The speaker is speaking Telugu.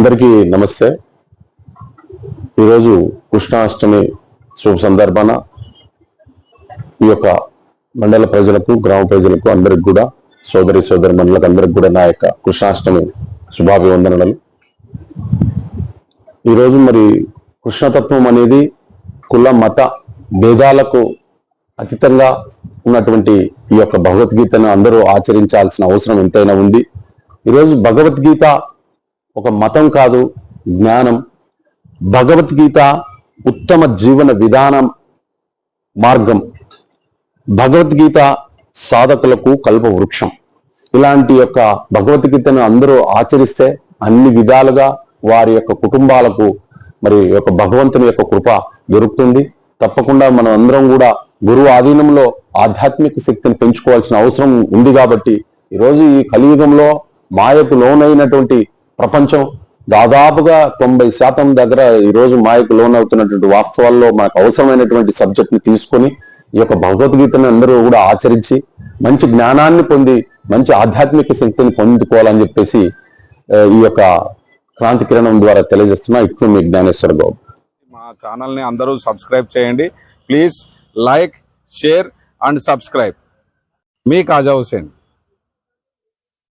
అందరికీ నమస్తే. ఈరోజు కృష్ణాష్టమి శుభ సందర్భాన ఈ యొక్క మండల ప్రజలకు, గ్రామ ప్రజలకు అందరికి కూడా, సోదరి సోదరిమణులకు అందరికి కూడా నా యొక్క కృష్ణాష్టమి శుభాభివందనలు. ఈరోజు మరి కృష్ణతత్వం అనేది కుల మత భేదాలకు అతీతంగా ఉన్నటువంటి ఈ యొక్క భగవద్గీతను అందరూ ఆచరించాల్సిన అవసరం ఎంతైనా ఉంది. ఈరోజు భగవద్గీత ఒక మతం కాదు, జ్ఞానం. భగవద్గీత ఉత్తమ జీవన విధానం, మార్గం. భగవద్గీత సాధకులకు కల్ప వృక్షం. ఇలాంటి యొక్క భగవద్గీతను అందరూ ఆచరిస్తే అన్ని విధాలుగా వారి యొక్క కుటుంబాలకు మరి యొక్క భగవంతుని యొక్క కృప దొరుకుతుంది. తప్పకుండా మనం అందరం కూడా గురువు ఆధీనంలో ఆధ్యాత్మిక శక్తిని పెంచుకోవాల్సిన అవసరం ఉంది. కాబట్టి ఈరోజు ఈ కలియుగంలో మాయకు లోనైనటువంటి ప్రపంచం దాదాపుగా 90% దగ్గర ఈరోజు మాయకు లోనవుతున్నటువంటి వాస్తవాల్లో మనకు అవసరమైనటువంటి సబ్జెక్ట్ ని తీసుకొని ఈ యొక్క భగవద్గీతను అందరూ కూడా ఆచరించి మంచి జ్ఞానాన్ని పొంది మంచి ఆధ్యాత్మిక శక్తిని పొందుకోవాలని చెప్పేసి ఈ యొక్క క్రాంతి కిరణం ద్వారా తెలియజేస్తున్నా. ఇప్పుడు మీ జ్ఞానేశ్వర గౌడ్. మా ఛానల్ ని అందరూ సబ్స్క్రైబ్ చేయండి. Please like, share and subscribe. మీ కాజా హుసేన్.